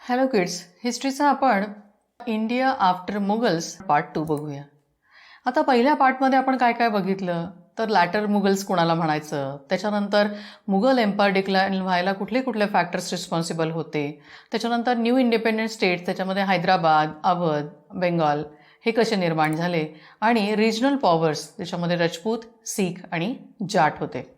Hello kids, हिस्ट्रीचा आपण India after Mughals part 2 बघूया. आता पहिल्या पार्टमध्ये आपण काय काय बघितलं तर लॅटर मुघल्स कोणाला म्हणायचं, त्याच्यानंतर मुघल एम्पायर डिक्लाइन व्हायला कुठले कुठले फॅक्टर्स रिस्पॉन्सिबल होते, त्याच्यानंतर न्यू इंडिपेंडंट स्टेट्स त्याच्यामध्ये हैदराबाद, अवध, बेंगॉल हे कसे निर्माण झाले आणि रिजनल पॉवर्स त्याच्यामध्ये राजपूत, सीख आणि जाट होते.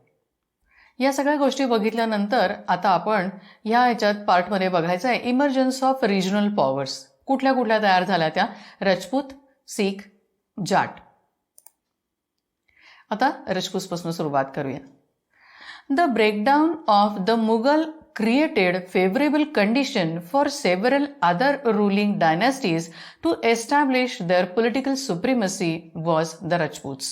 या सगळ्या गोष्टी बघितल्यानंतर आता आपण ह्याच्यात पार्टमध्ये बघायचं आहे इमर्जन्स ऑफ रिजनल पॉवर्स. कुठल्या कुठल्या तयार झाल्या त्या राजपूत, सीख, जाट. आता राजपूतपासून सुरुवात करूया. The breakdown of the Mughal created favorable condition for several other ruling dynasties to establish their political supremacy was the Rajputs.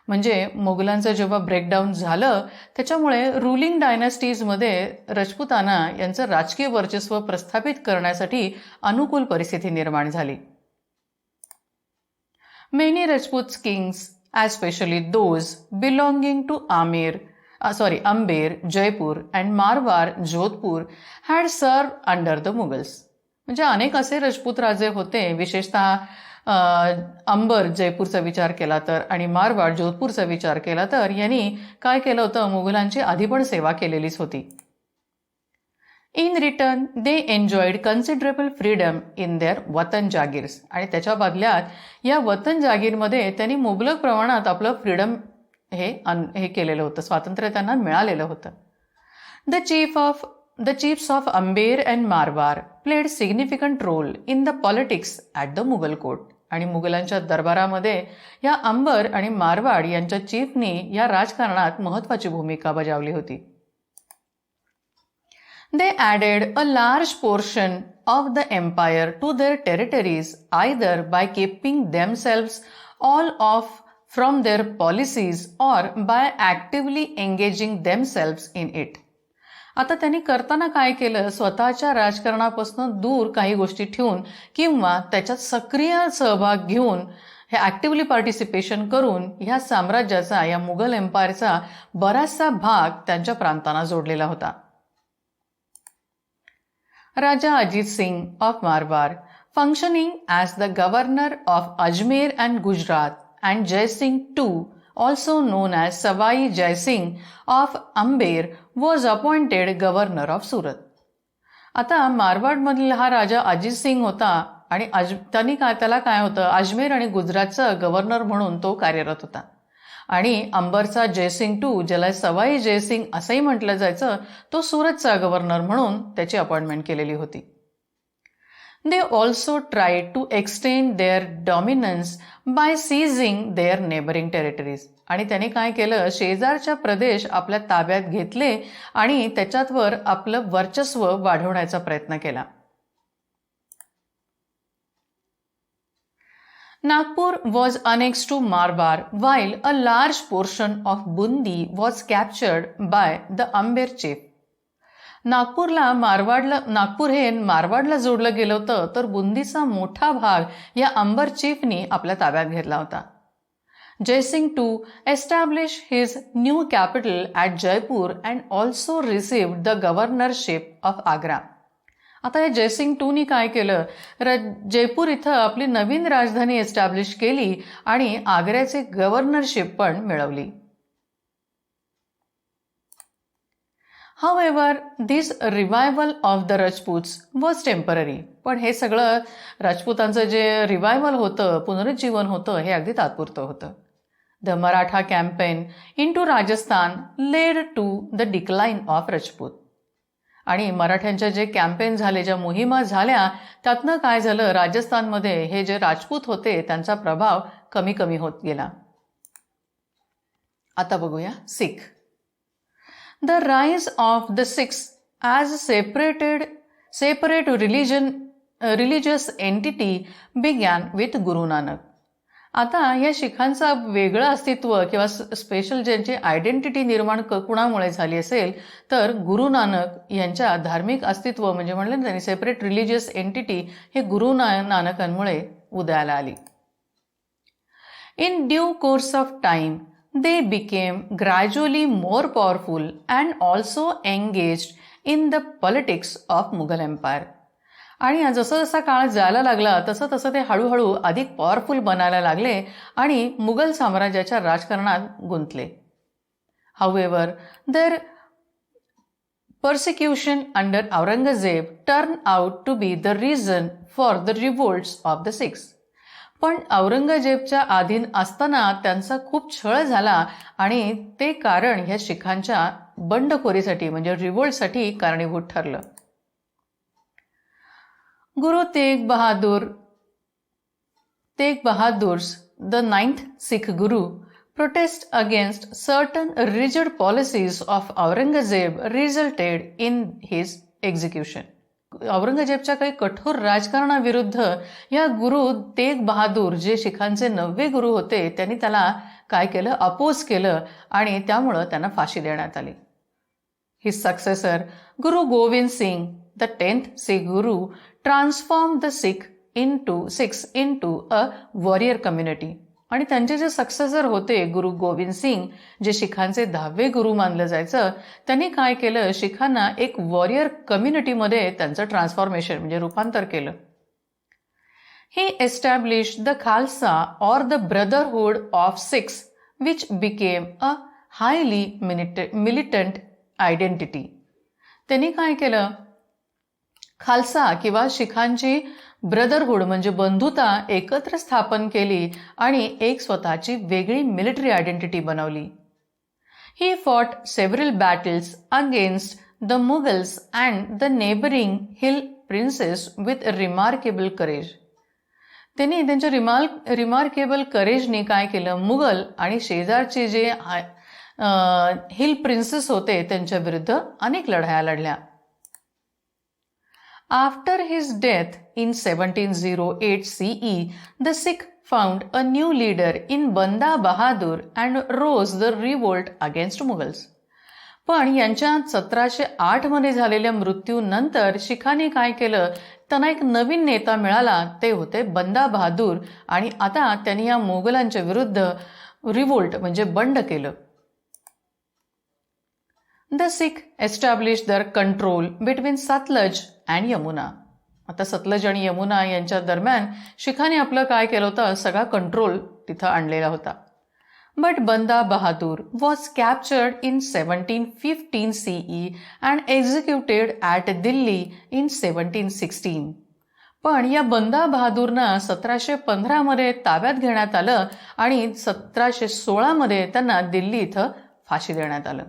म्हणजे मोगलांचं जेव्हा ब्रेकडाऊन झालं त्याच्यामुळे रुलिंग डायनास्टीजमध्ये राजपुताना यांचं राजकीय वर्चस्व प्रस्थापित करण्यासाठी अनुकूल परिस्थिती निर्माण झाली. Many Rajput kings, especially those belonging to Amber, Jaipur and Marwar, Jodhpur had served under the Mughals. म्हणजे अनेक असे राजपूत राजे होते, विशेषतः अंबर जयपूरचा विचार केला तर आणि मारवाड जोधपूरचा विचार केला तर यांनी काय केलं होतं, मुघलांची आधी पण सेवा केलेलीच होती. In return they enjoyed considerable freedom in their वतन जागीर्स. आणि त्याच्या बदल्यात या वतन जागीरमध्ये त्यांनी मुबलक प्रमाणात आपलं फ्रीडम हे केलेलं होतं, स्वातंत्र्य त्यांना मिळालेलं होतं. The chiefs of Amber and Marwar played significant role in the politics at the Mughal court. आणि मुघलांच्या दरबारामध्ये या अंबर आणि मारवाड यांच्या चीफनी या राजकारणात महत्वाची भूमिका बजावली होती. They added a large portion of the empire to their territories either by keeping themselves all off from their policies or by actively engaging themselves in it. आता त्यांनी करताना काय केलं, स्वतःच्या राजकारणापासून दूर काही गोष्टी ठेवून किंवा त्याच्यात सक्रिय सहभाग घेऊन हे ऍक्टिव्हली पार्टिसिपेशन करून ह्या साम्राज्याचा, या मुघल एम्पायरचा बराचसा भाग त्यांच्या प्रांतांना जोडलेला होता. राजा अजित सिंग ऑफ मारवार, functioning as the governor of Ajmer and Gujarat, and Jai Singh II, also known as Savai Jai Singh of Amber, was appointed governor of Surat. आता मारवाडमधील हा राजा अजित सिंग होता आणि त्याला काय होतं, अजमेर आणि गुजरातचा गव्हर्नर म्हणून तो कार्यरत होता. आणि अंबरचा जयसिंग II, ज्याला सवाई जयसिंग असंही म्हटलं जायचं, तो सुरतचा गव्हर्नर म्हणून त्याची अपॉइंटमेंट केलेली होती. They also tried to extend their dominance by seizing their neighboring territories. आणि त्यांनी काय केलं, शेजारच्या प्रदेश आपल्या ताब्यात घेतले आणि त्याच्यावर आपलं वर्चस्व वाढवण्याचा प्रयत्न केला. Nagpur was annexed to Marwar while a large portion of Bundi was captured by the Amber chief. Nagpur हे मारवाडला जोडलं गेलं होतं, तर बुंदीचा मोठा भाग या अंबर चीफनी आपल्या ताब्यात घेतला होता. Jaisingh II established his new capital at Jaipur and also received the governorship of Agra. आता या जयसिंग II काय केलं, जयपूर इथं आपली नवीन राजधानी एस्टॅब्लिश केली आणि आग्र्याचे गव्हर्नरशिप पण मिळवली. However, this revival of the Rajputs was temporary. पण हे सगळं राजपुतांचं जे रिवायवल होतं, पुनरुज्जीवन होतं, हे अगदी तात्पुरतं होतं. The Maratha campaign into Rajasthan led to the decline of Rajput. आणि मराठ्यांच्या जे कॅम्पेन झाले, ज्या मोहिमा झाल्या, त्यातनं काय झालं, राजस्थानमध्ये हे जे राजपूत होते त्यांचा प्रभाव कमी कमी होत गेला. आता बघूया Sikh. The rise of the Sikhs as separate religious entity began with Guru Nanak. आता या शिखांचं वेगळं अस्तित्व किंवा स्पेशल ज्यांची आयडेंटिटी निर्माण कुणामुळे झाली असेल तर गुरु नानक यांच्या धार्मिक अस्तित्व, म्हणजे म्हणलं ना त्यांनी सेपरेट रिलिजियस एंटिटी, हे गुरु नानकांमुळे उदयाला आली. In due course of time they became gradually more powerful and also engaged in the politics of Mughal Empire. आणि जसं जसा काळ जायला लागला तसं तसं ते हळूहळू अधिक पॉवरफुल बनायला लागले आणि मुघल साम्राज्याच्या राजकारणात गुंतले. However, their persecution under Aurangzeb turned out to be the reason for the revolts of the Sikhs. पण औरंगजेबच्या अधीन असताना त्यांचा खूप छळ झाला आणि ते कारण ह्या शिखांच्या बंडखोरीसाठी म्हणजे रिवोल्टसाठी कारणीभूत ठरलं. Guru Tegh Bahadur's the 9th Sikh Guru protest against certain rigid policies of Aurangzeb resulted in his execution. औरंगजेबच्या काही कठोर राजकारणाविरुद्ध या गुरु तेग बहादूर जे शिखांचे 9वे गुरु होते त्यांनी त्याला काय केलं, अपोज केलं आणि त्यामुळं त्यांना फाशी देण्यात आली. His successor Guru Gobind Singh, the 10th Sikh Guru, transformed the Sikhs into a warrior community. आणि त्यांचे जे सक्सेसर होते गुरु गोविंद सिंग जे शिखांचे 10वे गुरु मानलं जायचं, त्यांनी काय केलं, शिखांना एक वॉरियर कम्युनिटीमध्ये त्यांचं ट्रान्सफॉर्मेशन म्हणजे रूपांतर केलं. He established the Khalsa or the brotherhood of Sikhs which became a highly militant identity. त्यांनी काय केलं, खालसा किंवा शिखांची ब्रदरहुड म्हणजे बंधुता एकत्र स्थापन केली आणि एक स्वतःची वेगळी मिलिटरी आयडेंटिटी बनवली. He fought several battles against the Mughals and the neighbouring hill princes with remarkable courage. त्यांनी त्यांच्या रिमार्केबल करेजनी काय केलं, मुघल आणि शेजारचे जे हिल प्रिन्सेस होते त्यांच्या विरुद्ध अनेक लढाया लढल्या. After his death in 1708 CE, the Sikh found a new leader in Banda Bahadur and rose the revolt against Mughals. पण यांच्या 1708 मध्ये झालेल्या मृत्यूनंतर शिखांनी काय केलं, त्यांना एक नवीन नेता मिळाला, ते होते बंदा बहादूर आणि आता त्यांनी या मोगलांच्या विरुद्ध रिवोल्ट म्हणजे बंड केलं. The Sikh established their control between Satluj and Yamuna. आता सतलज आणि यमुना यांच्या दरम्यान शिखांनी आपलं काय केलं होतं, सगळा कंट्रोल तिथं आणलेला होता. But Banda Bahadur was captured in 1715 CE and executed at Delhi in 1716. पण या बंदा बहादूरना 1715 मध्ये ताब्यात घेण्यात आलं आणि 1716 मध्ये त्यांना दिल्ली इथं फाशी देण्यात आलं.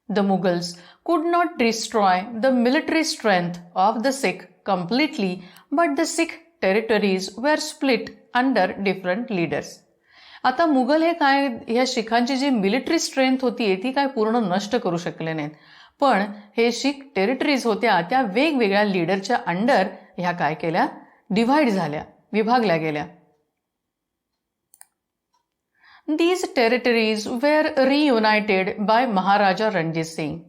The Mughals could not destroy the military strength of the Sikh completely, but the Sikh territories were split under different leaders. आता मुघल हे काय, ह्या शिखांची जी मिलिटरी स्ट्रेंथ होती ती काय पूर्ण नष्ट करू शकले नाहीत, पण हे शीख टेरिटरीज होत्या त्या वेगवेगळ्या लीडरच्या अंडर ह्या काय केल्या, डिव्हाइड झाल्या, विभागल्या गेल्या. These territories were reunited by Maharaja Ranjit Singh.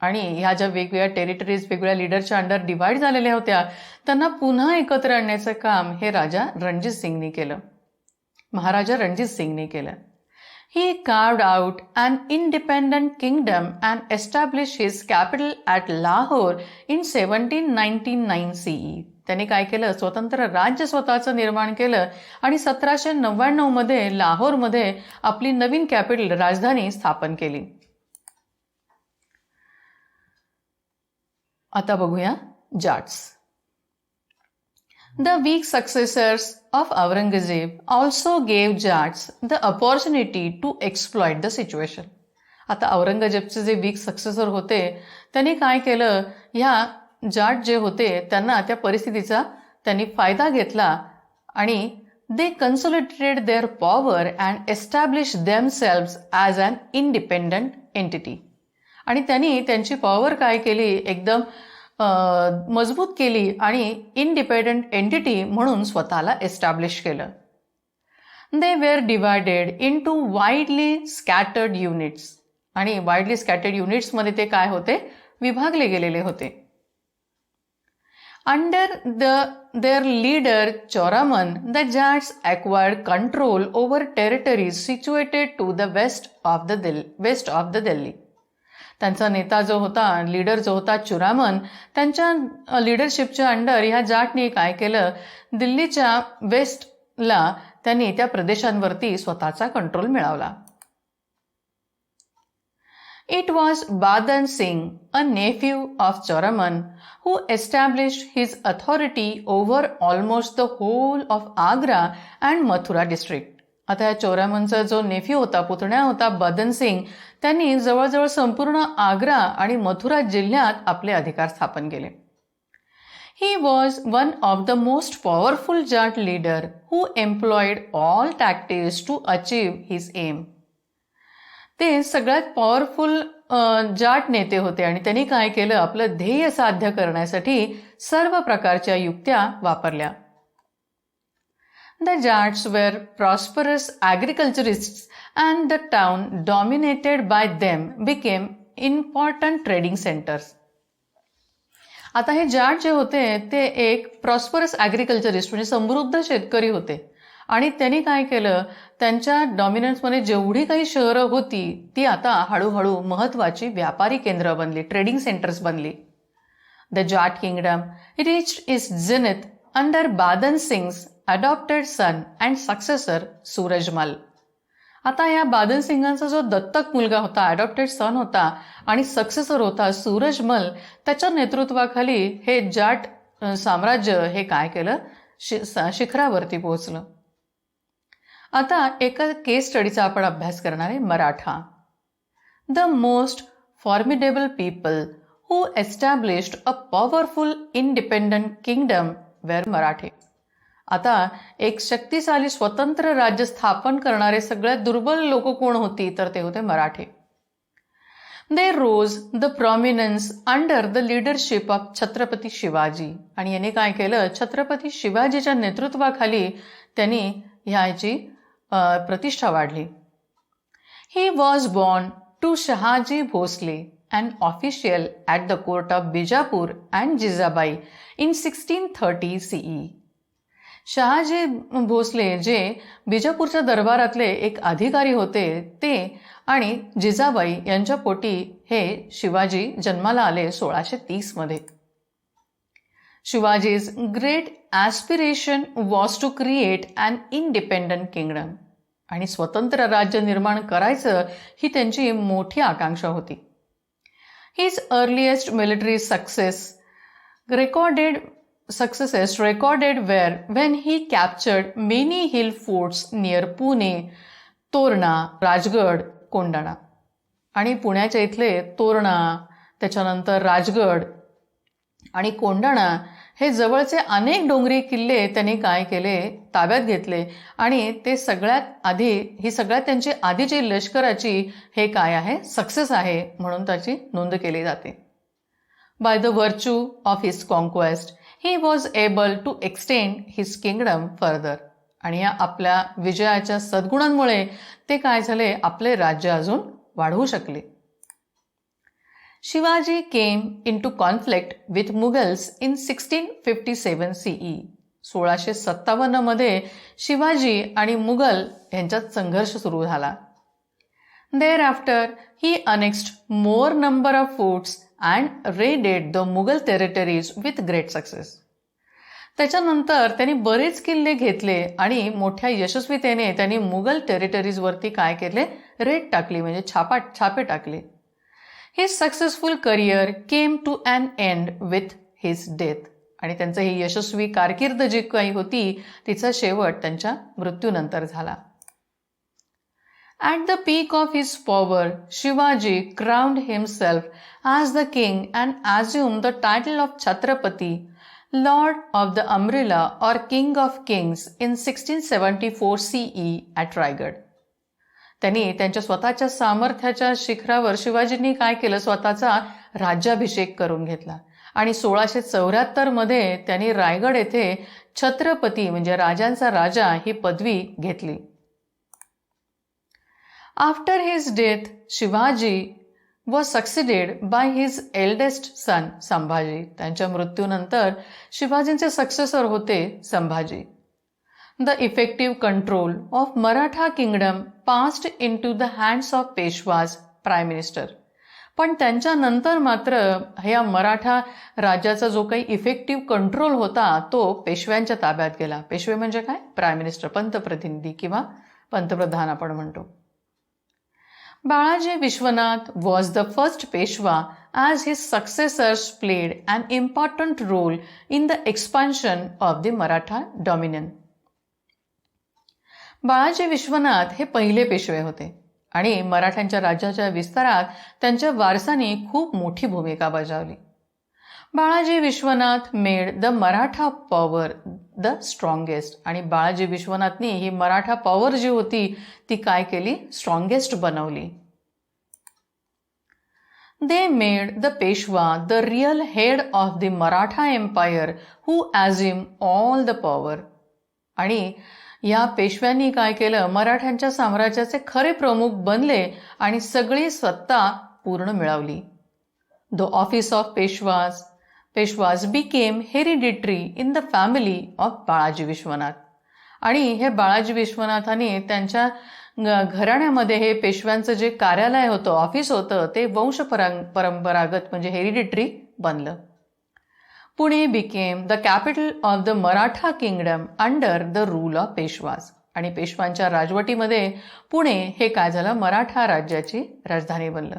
आणि ह्या ज्या वेगवेगळ्या टेरिटरीज वेगवेगळ्या लीडरच्या अंडर डिवाइड झालेल्या होत्या त्यांना पुन्हा एकत्र आणण्याचं काम हे राजा रणजित सिंगनी केलं, महाराजा रणजित सिंगनी केलं. He carved out an independent kingdom and established his capital at Lahore in 1799 CE. त्यांनी काय केलं, स्वतंत्र राज्य स्वतःचं निर्माण केलं आणि 1799 मध्ये लाहोरमध्ये आपली नवीन कॅपिटल राजधानी स्थापन केली. आता बघूया Jats. The weak successors of Aurangzeb also gave Jats the opportunity to exploit the situation. आता औरंगजेबचे जे वीक सक्सेसर होते त्यांनी काय केलं, ह्या जाट जे होते त्यांना त्या परिस्थितीचा त्यांनी फायदा घेतला आणि they consolidated their power and established themselves as an independent entity. आणि त्यांनी त्यांची पॉवर काय केली, एकदम मजबूत केली आणि इंडिपेंडंट एंटिटी म्हणून स्वतःला एस्टॅब्लिश केलं. They were divided into widely scattered units. आणि वाईडली स्कॅटर्ड युनिट्समध्ये ते काय होते, विभागले गेलेले होते. Under their leader Choraman, the Jats acquired control over territories situated to the west of the Delhi. त्यांचा नेता जो होता, लीडर जो होता चुरामन, त्यांच्या लीडरशिपच्या अंडर ह्या जाटनी काय केलं, दिल्लीच्या वेस्टला त्यांनी त्या प्रदेशांवरती स्वतःचा कंट्रोल मिळवला. It was Badan Singh, a nephew of Churaman, who established his authority over almost the whole of Agra and Mathura district. आता या चोरामनचा जो नेफ्यू होता, पुतण्या होता बदन सिंग, त्यांनी जवळजवळ संपूर्ण आग्रा आणि मथुरा जिल्ह्यात आपले अधिकार स्थापन केले. He was one of the most powerful Jat leader who employed all tactics to achieve his aim. ते सगळ्यात पॉवरफुल जाट नेते होते आणि त्यांनी काय केलं, आपलं ध्येय साध्य करण्यासाठी सर्व प्रकारच्या युक्त्या वापरल्या. The Jats were prosperous agriculturists and the town dominated by them became important trading centers. आता हे जाट जे होते ते एक प्रॉस्परस ॲग्रिकल्चरिस्ट म्हणजे समृद्ध शेतकरी होते आणि त्यांनी काय केलं, त्यांच्या डॉमिनन्समध्ये जेवढी काही शहरं होती ती आता हळूहळू महत्वाची व्यापारी केंद्र बनली, ट्रेडिंग सेंटर्स बनली. The Jat kingdom reached its zenith under Badan Singh's adopted son and successor Surajmal. आता या बादल सिंगांचा जो दत्तक मुलगा होता, अडॉप्टेड सन होता आणि सक्सेसर होता सूरजमल, त्याच्या नेतृत्वाखाली हे जाट साम्राज्य हे काय केलं, शिखरावरती पोहोचलं. आता एका केस स्टडीचा आपण अभ्यास करणार आहे, Maratha. The most formidable people who established a powerful independent kingdom were मराठे. आता एक शक्तिशाली स्वतंत्र राज्य स्थापन करणारे सगळ्यात दुर्बल लोक कोण होती, तर ते होते मराठे. They rose the prominence under the leadership of Chhatrapati Shivaji. आणि याने काय केलं, छत्रपती शिवाजीच्या नेतृत्वाखाली त्यांनी ह्याची प्रतिष्ठा वाढली. He was born to Shahaji Bhosale, an official at the court of Bijapur and Jizabai in 1630 CE. Shahaji Bhosale जे बिजापूरच्या दरबारातले एक अधिकारी होते ते आणि जिजाबाई यांच्या पोटी हे शिवाजी जन्माला आले 1630 मध्ये. Shivaji's great aspiration was to create an independent kingdom. आणि स्वतंत्र राज्य निर्माण करायचं ही त्यांची मोठी आकांक्षा होती. His earliest military successes recorded were when he captured many hill forts near Pune, Torna, Rajgad, Kondhana. आणि पुण्याच्या इथले तोरणा, त्याच्यानंतर राजगड आणि कोंडाणा हे जवळचे अनेक डोंगरी किल्ले त्यांनी काय केले, ताब्यात घेतले. आणि ते सगळ्यात आधी ही सगळ्यात त्यांची आधीची लष्कराची हे काय आहे, सक्सेस आहे म्हणून त्याची नोंद केली जाते. By the virtue of his conquest he was able to extend his kingdom further. आणि या आपल्या विजयाच्या सद्गुणांमुळे ते काय झाले, आपले राज्य अजून वाढवू शकले. Shivaji came into conflict with Mughals in 1657 CE. 1657 मध्ये शिवाजी आणि मुघल यांच्यात संघर्ष सुरू झाला. Thereafter he annexed more number of forts and raided the Mughal territories with great success. त्याच्यानंतर त्यांनी बरेच किल्ले घेतले आणि मोठ्या यशस्वीतेने त्यांनी मुघल टेरिटरीजवरती काय केले, रेड टाकली म्हणजे छापे टाकले. His successful career came to an end with his death. आणि त्यांचं ही यशस्वी कारकीर्द जी काही होती तिचा शेवट त्यांच्या मृत्यूनंतर झाला. At the peak of his power, Shivaji crowned himself as the king and assumed the title of Chhatrapati, Lord of the Umbrella or King of Kings in 1674 CE at Raigad. त्यांनी त्यांच्या स्वतःच्या सामर्थ्याच्या शिखरावर शिवाजींनी काय केलं, स्वतःचा राज्याभिषेक करून घेतला. आणि 1674 मध्ये त्यांनी रायगड येथे छत्रपती म्हणजे राजांचा राजा ही पदवी घेतली. After his death, Shivaji was succeeded by his eldest son Sambhaji. त्यांच्या मृत्यूनंतर शिवाजींचे सक्सेसर होते Sambhaji. The effective control of Maratha kingdom passed into the hands of Peshwas, prime minister. पण त्यांच्यानंतर मात्र ह्या मराठा राज्याचा जो काही इफेक्टिव्ह कंट्रोल होता तो पेशव्यांच्या ताब्यात गेला. पेशवे म्हणजे काय? प्राईम मिनिस्टर, पंतप्रतिनिधी किंवा पंतप्रधान आपण म्हणतो. Balaji Vishwanath was the first Peshwa as his successors played an important role in the expansion of the Maratha dominion. Balaji Vishwanath हे पहिले पेशवे होते आणि मराठ्यांच्या राज्याच्या विस्तारात त्यांच्या वारसाने खूप मोठी भूमिका बजावली. Balaji Vishwanath made the Maratha power the strongest, आणि बाळाजी विश्वनाथनी ही मराठा पॉवर जी होती ती काय केली? स्ट्रॉंगेस्ट बनवली. They made the Peshwa the real head of the Maratha Empire who assumed all the power. आणि या पेशव्यांनी काय केलं? मराठ्यांच्या साम्राज्याचे खरे प्रमुख बनले आणि सगळी सत्ता पूर्ण मिळवली. The office of Peshwas became hereditary in the family of Balaji Vishwanath. आणि हे बाळाजी विश्वनाथांनी त्यांच्या घराण्यामध्ये हे पेशव्यांचं जे कार्यालय होतं, ऑफिस होतं, ते वंश परंपरागत म्हणजे हेरिडिटरी बनलं. Pune became the capital of the Maratha kingdom under the rule of Peshwas. आणि पेशवांच्या राजवटीमध्ये पुणे हे काय झालं? मराठा राज्याची राजधानी बनलं.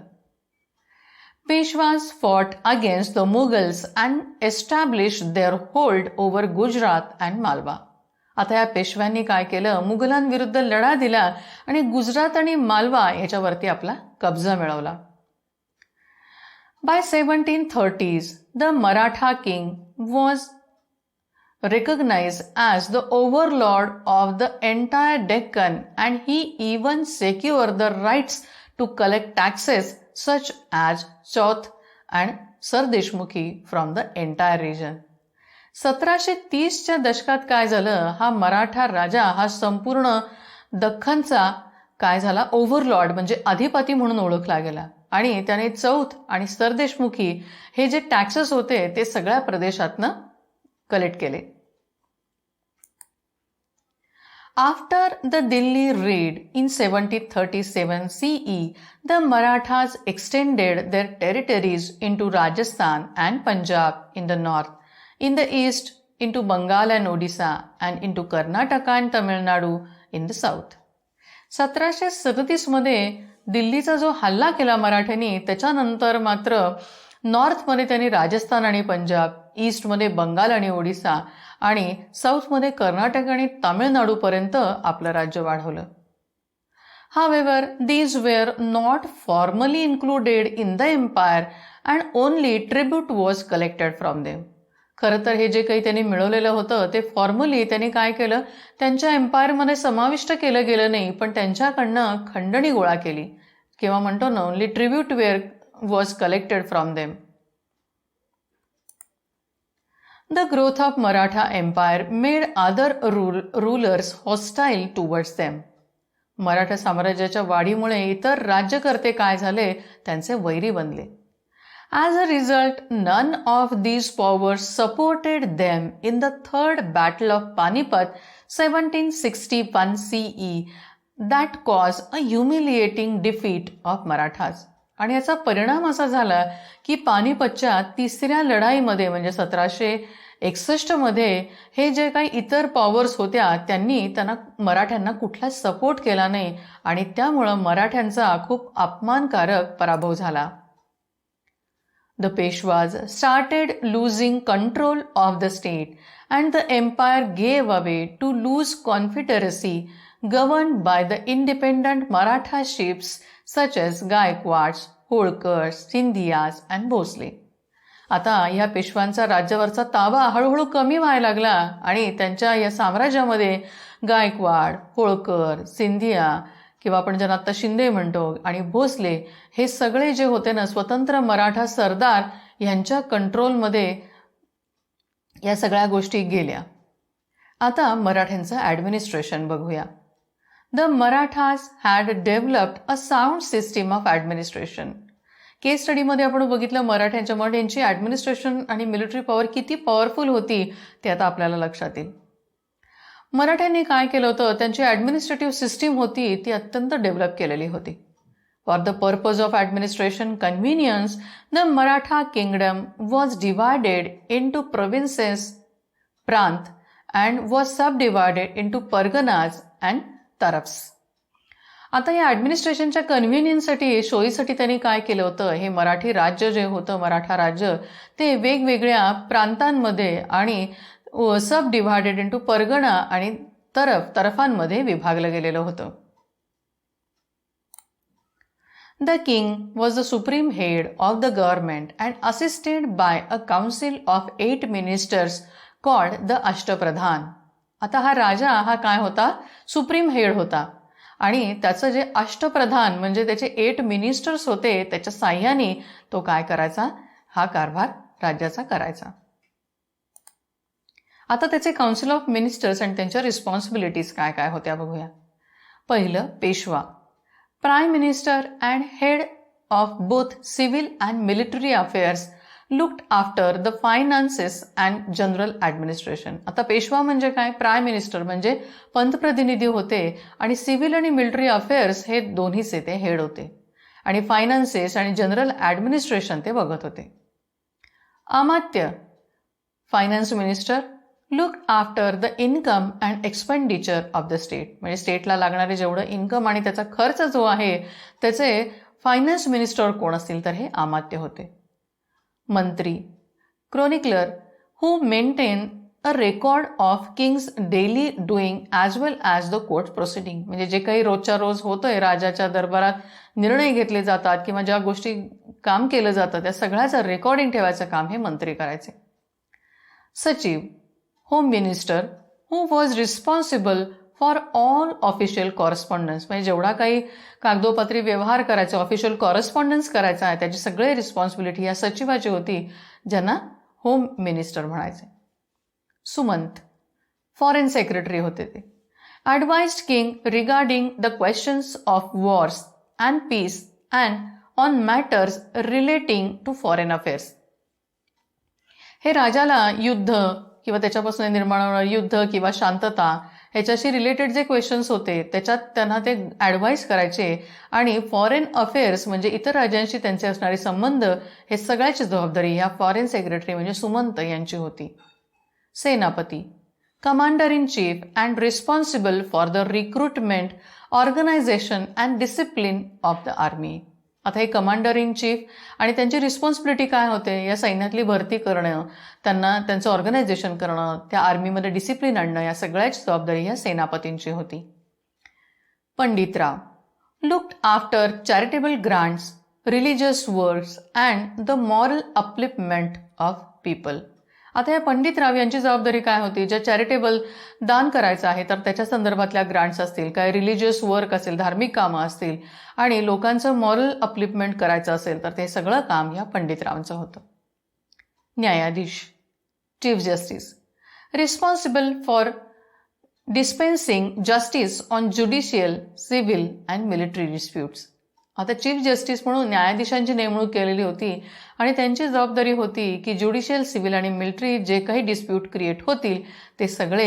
Peshwas fought against the Mughals and established their hold over Gujarat and Malwa. आता या पेशव्यांनी काय केलं? मुघलांविरुद्ध लढा दिला आणि गुजरात आणि मालवा याच्यावरती आपला कब्जा मिळवला. By 1730s, the Maratha king was recognized as the overlord of the entire Deccan, and he even secured the rights to collect taxes such as Chauth and Sardeshmukhi from the entire region. 1730च्या दशकात काय झालं? हा मराठा राजा हा संपूर्ण दख्खनचा काय झाला? ओव्हरलॉर्ड म्हणजे अधिपती म्हणून ओळखला गेला आणि त्याने चौथ आणि सरदेशमुखी हे जे टॅक्सेस होते ते सगळ्या प्रदेशातनं कलेक्ट केले. After the Delhi red in 1737 CE, the Marathas extended their territories into Rajasthan and Punjab in the north, in the east into Bengal and Odisha, and into Karnataka and Tamil Nadu in the south. 1737 मध्ये दिल्लीचा जो हल्ला केला मराठ्यांनी, त्याच्यानंतर मात्र नॉर्थमध्ये त्यांनी राजस्थान आणि पंजाब, ईस्टमध्ये बंगाल आणि ओडिसा आणि साऊथमध्ये कर्नाटक आणि तामिळनाडूपर्यंत आपलं राज्य वाढवलं. However, these were not formally included in the empire and only tribute was collected from them. खरं तर हे जे काही त्यांनी मिळवलेलं होतं ते फॉर्मली त्यांनी काय केलं? त्यांच्या एम्पायरमध्ये समाविष्ट केलं गेलं नाही, पण त्यांच्याकडनं खंडणी गोळा केली किंवा म्हणतो ना, only tribute was collected from them. The growth of Maratha empire made other rulers hostile towards them. Maratha साम्राज्याच्या वाढीमुळे इतर राज्यकर्ते काय झाले? त्यांचे वैरी बनले. As a result, none of these powers supported them in the Third Battle of Panipat 1761 CE that caused a humiliating defeat of Marathas. आणि याचा परिणाम असा झाला की पानिपतच्या तिसऱ्या लढाईमध्ये म्हणजे 1761 मध्ये हे जे काही इतर पॉवर्स होत्या त्यांनी मराठ्यांना कुठलाच सपोर्ट केला नाही आणि त्यामुळं मराठ्यांचा खूप अपमानकारक पराभव झाला. The Peshwas started losing control of the state and the empire gave way to loose confederacy governed by the independent Maratha chiefs such as Gaikwads, Holkars, Sindhiyas and Bhosle. आता या पेशवांचा राज्यावरचा ताबा हळूहळू कमी व्हायला लागला आणि त्यांच्या या साम्राज्यामध्ये गायकवाड, होळकर, सिंधिया किंवा आपण ज्यांना आता शिंदे म्हणतो आणि भोसले हे सगळे जे होते ना स्वतंत्र मराठा सरदार यांच्या कंट्रोलमध्ये या सगळ्या गोष्टी गेल्या. आता मराठ्यांचं ॲडमिनिस्ट्रेशन बघूया. The Marathas had developed a sound system of administration. Case स्टडीमध्ये आपण बघितलं मराठ्यांच्या मग यांची ॲडमिनिस्ट्रेशन आणि मिलिटरी पॉवर किती पॉवरफुल होती ते आता आपल्याला लक्षात येईल. मराठ्यांनी काय केलं होतं? त्यांची ॲडमिनिस्ट्रेटिव्ह सिस्टीम होती ती अत्यंत डेव्हलप केलेली होती. For the purpose of administration convenience, the Maratha kingdom was divided into provinces, prant, and was subdivided into parganas and tarafs. आता या ॲडमिनिस्ट्रेशनच्या कन्व्हिनियन्ससाठी, सोयीसाठी त्यांनी काय केलं होतं, हे मराठी राज्य जे होतं, मराठा राज्य, ते वेगवेगळ्या प्रांतांमध्ये आणि सब डिव्हायडेड इंटू परगणा आणि तरफांमध्ये विभागलं गेलेलं होतं. The king was the supreme head of the government and assisted by a council of 8 ministers called the अष्टप्रधान. आता हा राजा हा काय होता, सुप्रीम हेड होता आणि त्याचं जे अष्टप्रधान म्हणजे त्याचे 8 मिनिस्टर्स होते, त्याच्या साह्याने तो काय करायचा, हा कारभार राज्याचा करायचा. आता त्याचे काउन्सिल ऑफ मिनिस्टर्स आणि त्यांच्या रिस्पॉन्सिबिलिटीज काय काय होत्या बघूया. पहिलं, Peshwa, prime minister and head of both civil and military affairs looked after the finances and general administration. आता पेशवा म्हणजे काय, प्राईम मिनिस्टर म्हणजे पंतप्रतिनिधी होते आणि सिव्हिल आणि मिलिटरी अफेअर्स हे दोन्हीचे ते हेड होते आणि फायनान्सेस आणि जनरल ॲडमिनिस्ट्रेशन ते बघत होते. अमात्य, finance minister, look after the income and expenditure of the state, म्हणजे स्टेटला लागणारे जेवढं इन्कम आणि त्याचा खर्च जो आहे त्याचे फायनान्स मिनिस्टर कोण असतील तर हे अमात्य होते. मंत्री, chronicler, who maintain a record of kings daily doing as well as the court proceeding, म्हणजे जे काही रोजच्या रोज होतंय राजाच्या दरबारात निर्णय घेतले जातात किंवा ज्या गोष्टी काम केलं जातं त्या सगळ्याचं रेकॉर्डिंग ठेवायचं काम हे मंत्री करायचे. सचिव, home minister, who was responsible for all official correspondence, म्हणजे जेवढा काही कागदोपत्री व्यवहार करायचा, ऑफिशियल कॉरेस्पॉन्डन्स करायचा आहे त्याची सगळी रिस्पॉन्सिबिलिटी या सचिवाची होती, ज्यांना होम मिनिस्टर म्हणायचे. सुमंत, फॉरेन सेक्रेटरी होते ते. Advised king regarding the questions of wars and peace and on matters relating to foreign affairs. हे राजाला युद्ध किंवा त्याच्यापासून निर्माण होणारं युद्ध किंवा शांतता ह्याच्याशी रिलेटेड जे क्वेश्चन्स होते त्याच्यात त्यांना ते ॲडवाईस करायचे आणि फॉरेन अफेअर्स म्हणजे इतर राज्यांशी त्यांचे असणारे संबंध हे सगळ्याची जबाबदारी ह्या फॉरेन सेक्रेटरी म्हणजे सुमंत यांची होती. सेनापती, commander in chief and responsible for the recruitment, organisation and discipline of the army. आता हे कमांडर इन चीफ आणि त्यांची रिस्पॉन्सिबिलिटी काय होते, या सैन्यातली भरती करणं, त्यांना त्यांचं ऑर्गनायझेशन करणं, त्या आर्मीमध्ये डिसिप्लिन आणणं, या सगळ्याची जबाबदारी या सेनापतींची होती. Panditrao, looked after charitable grants, religious works and the moral upliftment of people. आता या पंडितराव यांची जबाबदारी काय होती, ज्या चॅरिटेबल दान करायचं आहे तर त्याच्या संदर्भातल्या ग्रांट्स असतील, काय रिलिजियस वर्क असेल, धार्मिक कामं असतील आणि लोकांचं मॉरल अपलिफ्टमेंट करायचं असेल तर ते सगळं काम या पंडितरावांचं होतं. न्यायाधीश, chief justice, responsible for dispensing justice on judicial, civil and military disputes. आता चीफ जस्टिस म्हणून न्यायाधीशांची नेमणूक केलेली होती आणि त्यांची जबाबदारी होती की ज्युडिशियल, सिव्हिल आणि मिलिटरी जे काही डिस्प्यूट क्रिएट होतील ते सगळे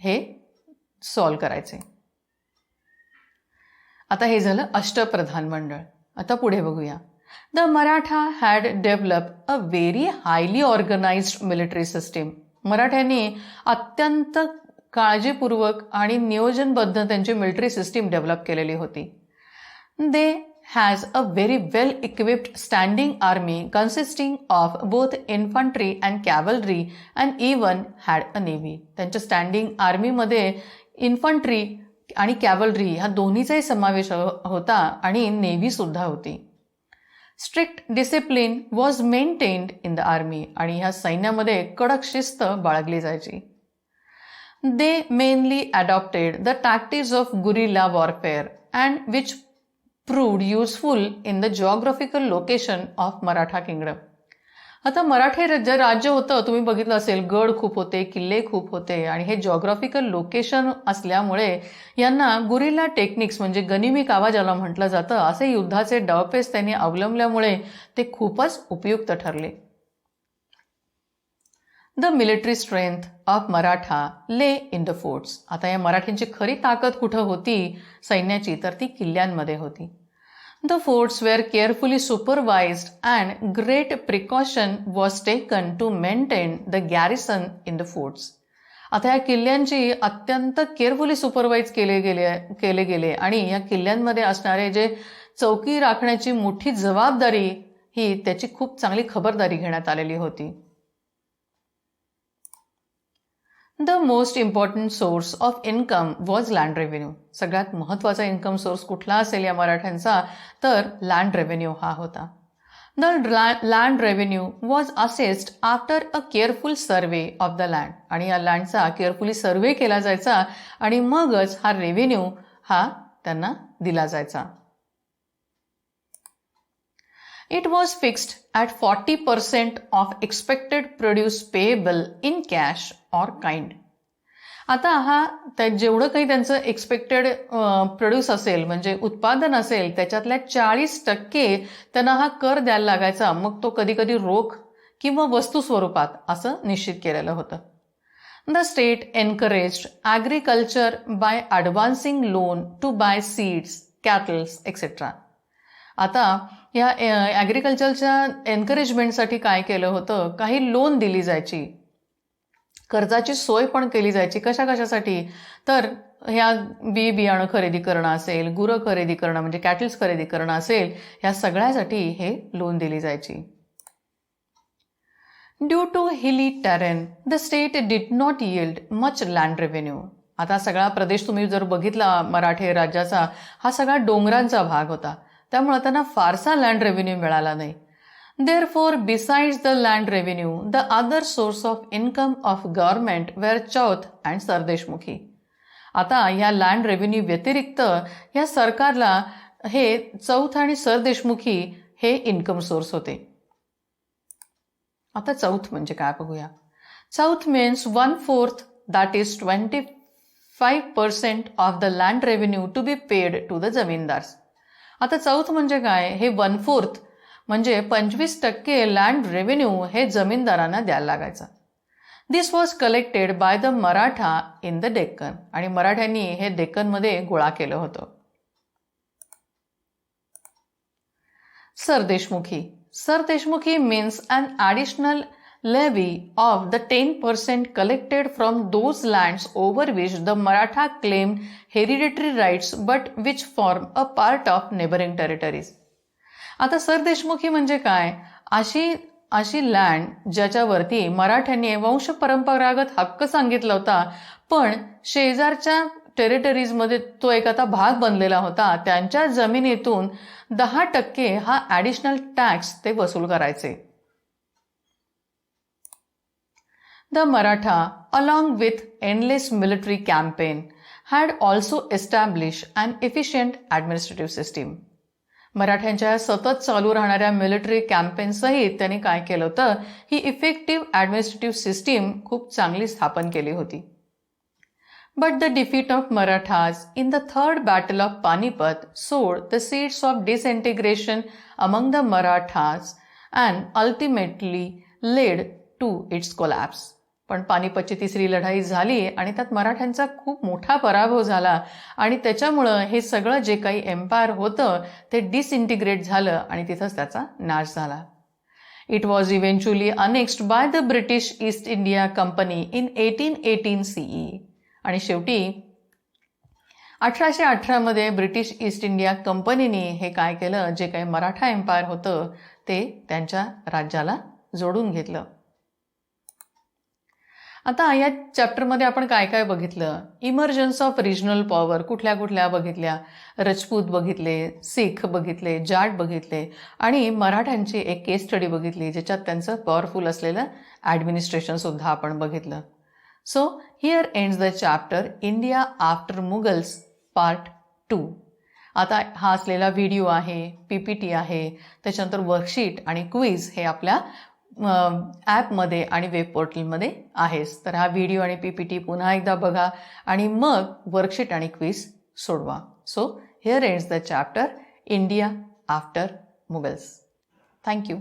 हे सॉल्व्ह करायचे. आता हे झालं अष्टप्रधान मंडळ. आता पुढे बघूया. The Maratha had develop a very highly organised military system. मराठ्यांनी अत्यंत काळजीपूर्वक आणि नियोजनबद्ध त्यांची मिलिटरी सिस्टीम डेव्हलप केलेली होती. दे has a very well equipped standing army consisting of both infantry and cavalry and even had a navy. त्यांच्या स्टँडिंग आर्मीमध्ये इन्फंट्री आणि कॅव्हलरी ह्या दोन्हीचाही समावेश होता आणि नेव्ही सुद्धा होती. Strict discipline was maintained in the army आणि ह्या सैन्यामध्ये कडक शिस्त बाळगली जायची. दे mainly adopted the tactics of guerrilla warfare and which proved useful in the geographical location of Maratha kingdom. आता मराठे राज्य होतं, तुम्ही बघितलं असेल, गड खूप होते, किल्ले खूप होते आणि हे जॉग्राफिकल लोकेशन असल्यामुळे यांना गुरिल्ला टेक्निक्स म्हणजे गनिमी कावा ज्याला म्हटलं जातं असे युद्धाचे डावपेच त्यांनी अवलंबल्यामुळे ते खूपच उपयुक्त ठरले. The military strength of Maratha ले इन द फोर्ट्स. आता या मराठ्यांची खरी ताकद कुठं होती सैन्याची तर ती किल्ल्यांमध्ये होती. The forts were carefully supervised and great precaution was taken to maintain the garrison in the forts. आता या किल्ल्यांची अत्यंत केअरफुली सुपरवाइज केले गेले आणि या किल्ल्यांमध्ये असणारे जे चौकी राखण्याची मोठी जबाबदारी ही त्याची खूप चांगली खबरदारी घेण्यात आलेली होती. The most important source of income was land revenue. सगळ्यात महत्वाचा इन्कम सोर्स कुठला असेल या मराठ्यांचा, तर लँड रेव्हेन्यू हा होता. The land revenue was assessed after a careful survey of the land. आणि या लँडचा केअरफुली सर्वे केला जायचा आणि मगच हा रेव्हेन्यू हा त्यांना दिला जायचा. It was fixed at 40% of expected produce payable in cash or kind. आता हा जेवढं काही त्यांचं एक्सपेक्टेड प्रोड्यूस असेल म्हणजे उत्पादन असेल त्याच्यातल्या 40% त्यांना हा कर द्यायला लागायचा. मग तो कधी कधी रोख किंवा वस्तू स्वरूपात असं निश्चित केलेलं होतं. The state encouraged agriculture by advancing loan to buy seeds, cattle, etc. आता या ॲग्रिकल्चरच्या एन्करेजमेंटसाठी काय केलं होतं, काही लोन दिली जायची, कर्जाची सोय पण केली जायची. कशासाठी, तर ह्या बियाणं खरेदी करणं असेल, गुरं खरेदी करणं म्हणजे कॅटल्स खरेदी करणं असेल, ह्या सगळ्यासाठी हे लोन दिली जायची. Due to hilly terrain the state did not yield much land revenue. आता सगळा प्रदेश तुम्ही जर बघितला मराठे राज्याचा, हा सगळा डोंगरांचा भाग होता, त्यामुळे त्यांना फारसा लँड रेव्हेन्यू मिळाला नाही. Therefore, besides the land revenue, the other source of income of government were Chauth and sardeshmukhi. आता या लँड रेव्हेन्यू व्यतिरिक्त या सरकारला हे चौथ आणि सरदेशमुखी हे इन्कम सोर्स होते. आता चौथ म्हणजे काय बघूया. चौथ means 1/4, that is 25% of the land revenue to be paid to the जमीनदार्स. आता चौथ म्हणजे काय, हे 1/4 म्हणजे 25% लँड रेव्हेन्यू हे जमीनदारांना द्यायला लागायचं. This was collected by the Maratha in the Deccan. आणि मराठ्यांनी हे डेक्कनमध्ये गोळा केलं होतं. Sardeshmukhi means an additional levy of the 10% collected from those lands over which the Maratha claimed hereditary rights but which form a part of neighboring territories. आता सरदेशमुखी म्हणजे काय, अशी लँड ज्याच्यावरती मराठ्यांनी वंश परंपरागत हक्क सांगितला होता, पण शेजारच्या टेरिटरीजमध्ये तो एक आता भाग बनलेला होता, त्यांच्या जमिनीतून 10% हा ॲडिशनल टॅक्स ते वसूल करायचे. The Maratha, along with endless military campaign, had also established an efficient administrative system. मराठ्यांच्या सतत चालू राहणाऱ्या मिलिटरी कॅम्पेन सहित त्यांनी काय केलं होतं, ही इफेक्टिव्ह ॲडमिनिस्ट्रेटिव्ह सिस्टीम खूप चांगली स्थापन केली होती. But the defeat of Marathas in the third battle of Panipat sowed the seeds of disintegration among the Marathas and ultimately led to its collapse. पण पानिपतची तिसरी लढाई झाली आणि त्यात मराठ्यांचा खूप मोठा पराभव झाला आणि त्याच्यामुळं हे सगळं जे काही एम्पायर होतं ते डिसइंटिग्रेट झालं आणि तिथंच त्याचा नाश झाला. It was eventually annexed by the British east India company in 1818 CE. आणि शेवटी 1818 मध्ये ब्रिटिश ईस्ट इंडिया कंपनीने हे काय केलं, जे काही मराठा एम्पायर होतं ते त्यांच्या राज्याला जोडून घेतलं. आता या चॅप्टरमध्ये आपण काय काय बघितलं, इमर्जन्स ऑफ रिजनल पॉवर कुठल्या बघितल्या, राजपूत बघितले, सिख बघितले, जाट बघितले आणि मराठ्यांची एक केस स्टडी बघितली ज्याच्यात त्यांचं पॉवरफुल असलेलं ॲडमिनिस्ट्रेशन सुद्धा आपण बघितलं. So here ends the chapter India after Mughals part 2. आता हा असलेला व्हिडिओ आहे, PPT आहे, त्याच्यानंतर वर्कशीट आणि क्विज हे आपल्या ॲपमध्ये आणि वेब पोर्टलमध्ये आहेच. तर हा व्हिडिओ आणि PPT पुन्हा एकदा बघा आणि मग वर्कशीट आणि क्विज सोडवा. So here ends the chapter India after Mughals. Thank you.